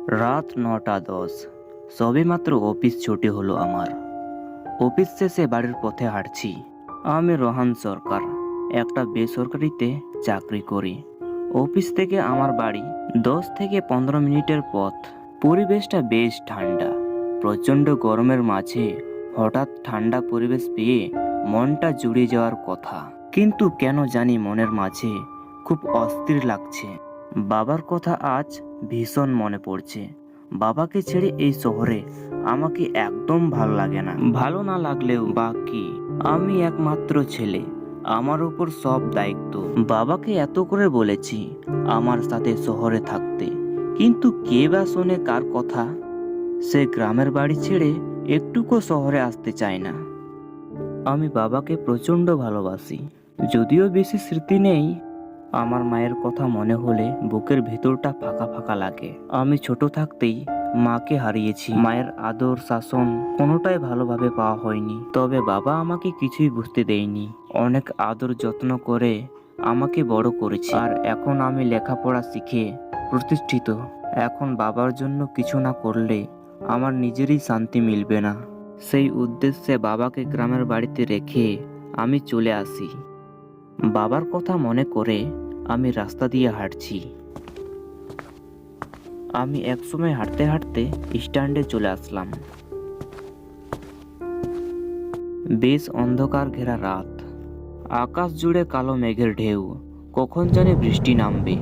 রাত ৯:১০। সবেমাত্র অফিস ছুটি হলো আমার। অফিস শেষে বাড়ির পথে হাঁটছি। আমি রোহান সরকার, একটা বেসরকারিতে চাকরি করি। অফিস থেকে আমার বাড়ি ১০ থেকে ১৫ মিনিটের পথ। পরিবেশটা বেশ ঠান্ডা। প্রচণ্ড গরমের মাঝে হঠাৎ ঠান্ডা পরিবেশ পেয়ে মনটা জুড়ে যাওয়ার কথা, কিন্তু কেন জানি মনের মাঝে খুব অস্থির লাগছে। বাবার কথা আজ ভীষণ মনে পড়ছে। বাবাকে ছেড়ে এই শহরে আমাকে একদম ভালো লাগে না। ভালো না লাগলেও বা কি, আমি একমাত্র ছেলে, আমার উপর সব দায়িত্ব। বাবাকে এত করে বলেছি আমার সাথে শহরে থাকতে, কিন্তু কে বা শোনে কার কথা। সে গ্রামের বাড়ি ছেড়ে একটুকু শহরে আসতে চায় না। আমি বাবাকে প্রচণ্ড ভালোবাসি, যদিও বেশি স্মৃতি নেই। আমার মায়ের কথা মনে হলে বুকের ভেতরটা ফাঁকা ফাঁকা লাগে। আমি ছোট থাকতেই মাকে হারিয়েছি। মায়ের আদর শাসন কোনোটাই ভালোভাবে পাওয়া হয়নি। তবে বাবা আমাকে কিছুই বুঝতে দেয়নি। অনেক আদর যত্ন করে আমাকে বড় করেছে। আর এখন আমি লেখাপড়া শিখে প্রতিষ্ঠিত। এখন বাবার জন্য কিছু না করলে আমার নিজেরই শান্তি মিলবে না। সেই উদ্দেশ্যে বাবাকে গ্রামের বাড়িতে রেখে আমি চলে আসি। বাবার কথা মনে করে আমি রাস্তা দিয়ে হাঁটছি। আমি একসময় হাঁটতে হাঁটতে স্ট্যান্ডে চলে আসলাম। বেশ অন্ধকার ঘেরা রাত, আকাশ জুড়ে কালো মেঘের ঢেউ। কখন জানি বৃষ্টি নামবে।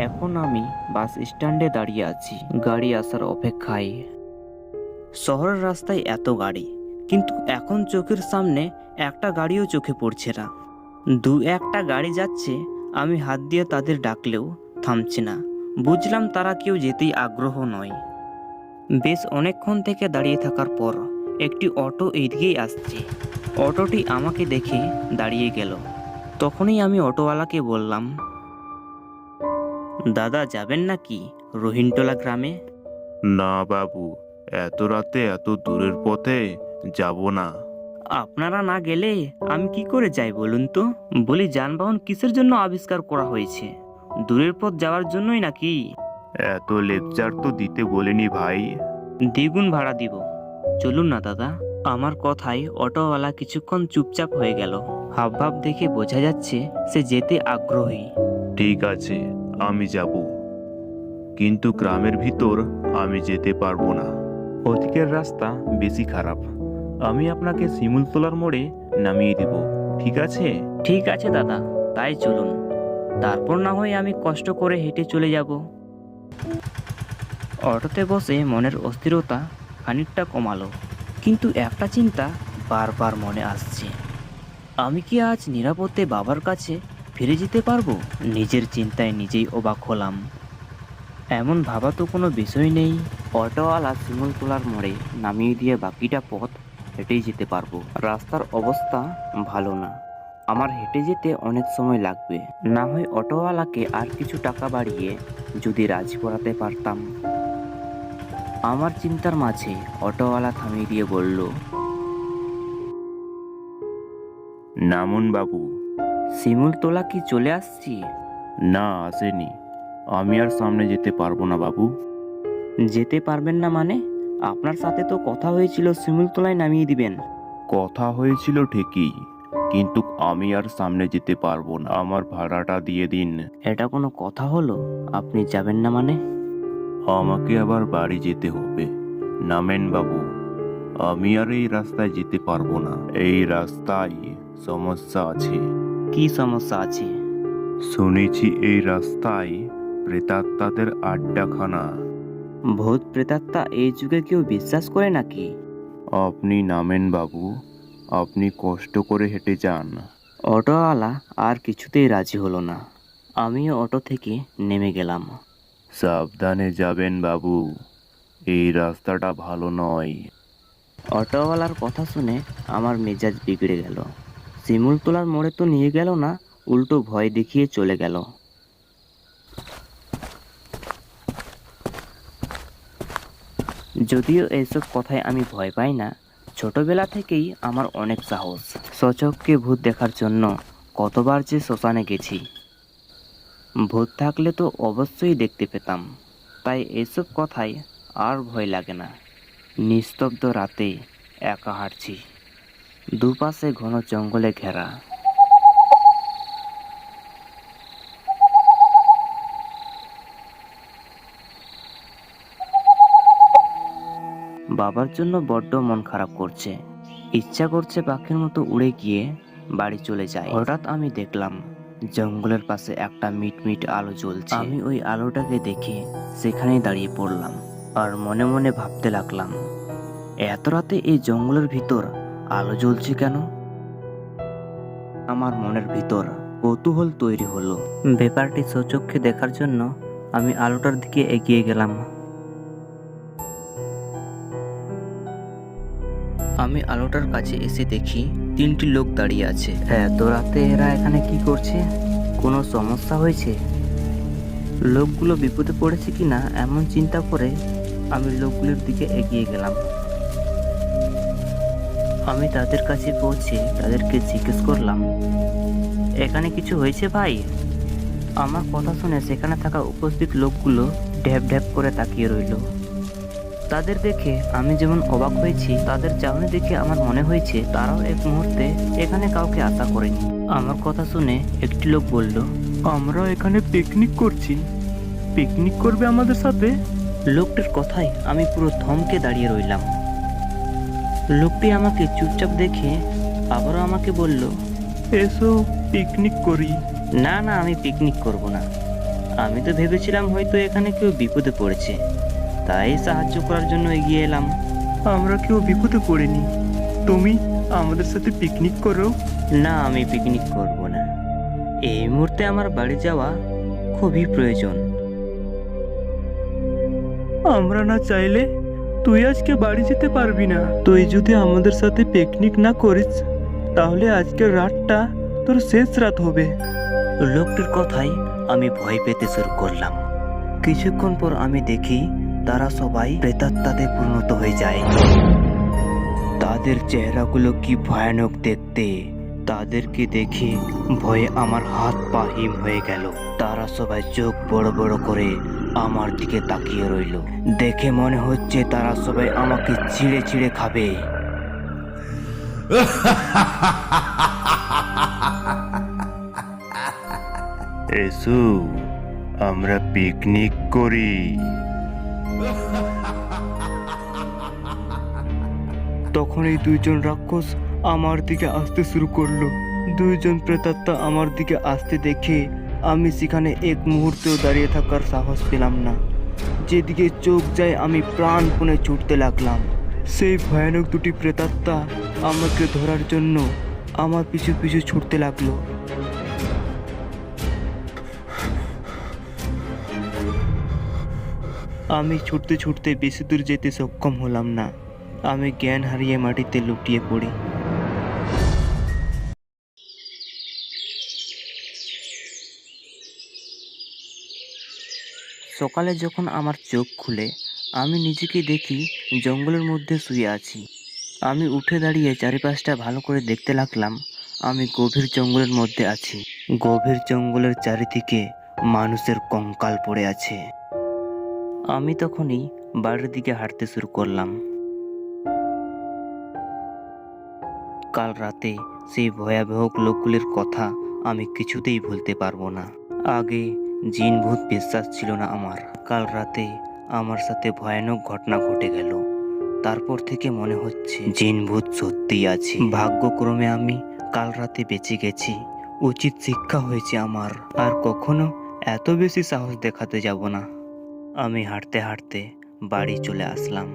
এখন আমি বাস স্ট্যান্ডে দাঁড়িয়ে আছি, গাড়ি আসার অপেক্ষায়। শহরের রাস্তায় এত গাড়ি, কিন্তু এখন চোখের সামনে একটা গাড়িও চোখে পড়ছে না। দু একটা গাড়ি যাচ্ছে, আমি হাত দিয়ে তাদের ডাকলেও থামছে না। বুঝলাম তারা কেউ যেতেই আগ্রহ নয়। বেশ অনেকক্ষণ থেকে দাঁড়িয়ে থাকার পর একটি অটো এদিকেই আসছে। অটোটি আমাকে দেখে দাঁড়িয়ে গেল। তখনই আমি অটোওয়ালাকে বললাম, দাদা যাবেন নাকি রোহিনটোলা গ্রামে? না বাবু, এত রাতে এত দূরের পথে যাব না। আপনারা না গেলে আমি কি করে যাই বলুন তো? বলি, যানবাহন কিসের জন্য আবিষ্কার করা হয়েছে? দূরের পথ যাওয়ার জন্যই নাকি? এত লেকচার তো দিতে বলিনি ভাই। দ্বিগুণ ভাড়া দিব। চলুন না দাদা। আমার কথায় অটোওয়ালা কিছুক্ষণ চুপচাপ হয়ে গেল। হাবভাব দেখে বোঝা যাচ্ছে সে যেতে আগ্রহী। ঠিক আছে, আমি যাব, কিন্তু গ্রামের ভিতর আমি যেতে পারবো না। ওদিকের রাস্তা বেশি খারাপ। আমি আপনাকে শিমুলতলার মোড়ে নামিয়ে দেব, ঠিক আছে? ঠিক আছে দাদা, তাই চলুন। তারপর না হয় আমি কষ্ট করে হেঁটে চলে যাব। অটোতে বসে মনের অস্থিরতা খানিকটা কমালো, কিন্তু একটা চিন্তা বারবার মনে আসছে। আমি কি আজ নিরাপদে বাবার কাছে ফিরে যেতে পারবো? নিজের চিন্তায় নিজেই অবাক হলাম। এমন ভাবা তো কোনো বিষয় নেই। অটোওয়ালা শিমুলতলার মোড়ে নামিয়ে দিয়ে বাকিটা পথ হেঁটেই যেতে পারবো। রাস্তার অবস্থা ভালো না, আমার হেঁটে যেতে অনেক সময় লাগবে। না হয় অটোওয়ালাকে আর কিছু টাকা বাড়িয়ে যদি রাজি করাতে পারতাম। আমার চিন্তার মাঝে অটোওয়ালা থামিয়ে দিয়ে বলল, নামুন বাবু। শিমুলতলা কি চলে আসছি? না, আসেনি। আমি আর সামনে যেতে পারবো না বাবু। যেতে পারবেন না মানে? আপনার সাথে তো কথা হয়েছিল শিমুলতলায় নামিয়ে দিবেন। কথা হয়েছিল ঠিকই, কিন্তু আমি আর সামনে যেতে পারবো না। আমার ভাড়াটা দিয়ে দিন। এটা কোনো কথা হলো? আপনি যাবেন না মানে? আমাকে আবার বাড়ি যেতে হবে। নামেন বাবু, আমি আর এই রাস্তায় যেতে পারবো না। এই রাস্তায় সমস্যা আছে। কি সমস্যা আছে? শুনেছি এই রাস্তায় প্রেতাত্মাদের আড্ডাখানা। ভূত প্রেতাত্মা এই যুগে কেউ বিশ্বাস করে নাকি? আপনি নামেন বাবু, আপনি কষ্ট করে হেঁটে যান। অটোওয়ালা আর কিছুতেই রাজি হলো না। আমিও অটো থেকে নেমে গেলাম। সাবধানে যাবেন বাবু, এই রাস্তাটা ভালো নয়। অটোওয়ালার কথা শুনে আমার মেজাজ বিগড়ে গেল। শিমুলতলার মোড়ে তো নিয়ে গেল না, উল্টো ভয় দেখিয়ে চলে গেল। যদিও এইসব কথায় আমি ভয় পাই না, ছোটবেলা থেকেই আমার অনেক সাহস। সচক্ষে ভূত দেখার জন্য কতবার যে শ্মশানে গেছি। ভূত থাকলে তো অবশ্যই দেখতে পেতাম, তাই এসব কথাই আর ভয় লাগে না। নিস্তব্ধ রাতে একা হাঁটছি, দুপাশে ঘন জঙ্গলে ঘেরা। বাবার জন্য বড্ড মন খারাপ করছে। ইচ্ছা করছে পাখির মতো উড়ে গিয়ে বাড়ি চলে যায়। হঠাৎ আমি দেখলাম জঙ্গলের পাশে একটা মিটমিট আলো জ্বলছে। আমি ওই আলোটাকে দেখে সেখানেই দাঁড়িয়ে পড়লাম আর মনে মনে ভাবতে লাগলাম, এত রাতে এই জঙ্গলের ভিতর আলো জ্বলছে কেন? আমার মনের ভিতর কৌতূহল তৈরি হলো। ব্যাপারটি সচক্ষে দেখার জন্য আমি আলোটার দিকে এগিয়ে গেলাম। আমি আলোটার কাছে এসে দেখি 3টি লোক দাঁড়িয়ে আছে। এত রাতে এরা এখানে কি করছে? কোনো সমস্যা হয়েছে? লোকগুলো বিপদে পড়েছে কিনা এমন চিন্তা করে আমি লোকগুলোর দিকে এগিয়ে গেলাম। আমি তাদের কাছে পৌঁছে তাদেরকে জিজ্ঞেস করলাম, এখানে কিছু হয়েছে ভাই? আমার কথা শুনে সেখানে থাকা উপস্থিত লোকগুলো ঢ্যাপ ঢ্যাপ করে তাকিয়ে রইল। তাদের দেখে আমি যেমন অবাক হয়েছি, তাদের চাহনি দেখে আমার মনে হয়েছে তারাও এক মুহূর্তে এখানে কাউকে আশা করেনি। আমার কথা শুনে একটি লোক বলল, আমরা এখানে পিকনিক করছি। পিকনিক করবে আমাদের সাথে? লোকটির কথায় আমি পুরো থমকে দাঁড়িয়ে রইলাম। লোকটি আমাকে চুপচাপ দেখে আবারও আমাকে বলল, এসো পিকনিক করি। না না, আমি পিকনিক করব না। আমি তো ভেবেছিলাম হয়তো এখানে কেউ বিপদে পড়েছে, তাই সাহায্য করার জন্য এগিয়ে এলাম। আমরা কেউ বিপদে পড়িনি, তুমি আমাদের সাথে পিকনিক করো। না, আমি পিকনিক করব না। এই মুহূর্তে আমার বাড়ি যাওয়া খুবই প্রয়োজন। আমরা না চাইলে তুই আজকে বাড়ি যেতে পারবি না। তুই যদি আমাদের সাথে পিকনিক না করিস তাহলে আজকের রাতটা তোর শেষ রাত হবে। লোকটির কথায় আমি ভয় পেতে শুরু করলাম। কিছুক্ষণ পর আমি দেখি তারা সবাই প্রেতাত্মাতে পরিণত হয়ে যায়। তাদের চেহারাগুলো কি ভয়ানক দেখতে! তাদেরকে দেখে ভয়ে আমার হাত পা হিম হয়ে গেল। তারা সবাই চোখ বড় বড় করে আমার দিকে তাকিয়ে রইল। দেখে মনে হচ্ছে তারা সবাই আমাকে ছিঁড়ে ছিঁড়ে খাবে। এসো আমরা পিকনিক করি। তখন এই 2জন রাক্ষস আমার দিকে আসতে শুরু করলো। 2জন প্রেতাত্মা আমার দিকে আসতে দেখে আমি সেখানে এক মুহূর্তেও দাঁড়িয়ে থাকার সাহস পেলাম না। যেদিকে চোখ যায় আমি প্রাণপণে ছুটতে লাগলাম। সেই ভয়ানক 2টি প্রেতাত্মা আমাকে ধরার জন্য আমার পিছু পিছু ছুটতে লাগলো। আমি ছুটতে ছুটতে বেশি দূর যেতে সক্ষম হলাম না। আমি জ্ঞান হারিয়ে মাটিতে লুটিয়ে পড়ি। সকালে যখন আমার চোখ খুলে আমি নিজেকে দেখি জঙ্গলের মধ্যে শুয়ে আছি। আমি উঠে দাঁড়িয়ে চারিপাশটা ভালো করে দেখতে লাগলাম। আমি গভীর জঙ্গলের মধ্যে আছি। গভীর জঙ্গলের চারিদিকে মানুষের কঙ্কাল পড়ে আছে। আমি তখনই বাড়ির দিকে হাঁটতে শুরু করলাম। কাল রাতে সেই ভয়াবহ লোকগুলির কথা আমি কিছুতেই ভুলতে পারবো না। আগে জিন ভূত বিশ্বাস ছিল না আমার। কাল রাতে আমার সাথে ভয়ানক ঘটনা ঘটে গেল। তারপর থেকে মনে হচ্ছে জিন ভূত সত্যিই আছে। ভাগ্যক্রমে আমি কাল রাতে বেঁচে গেছি। উচিত শিক্ষা হয়েছে আমার। আর কখনো এত বেশি সাহস দেখাতে যাব না। আমি হাঁটতে হাঁটতে বাড়ি চলে আসলাম।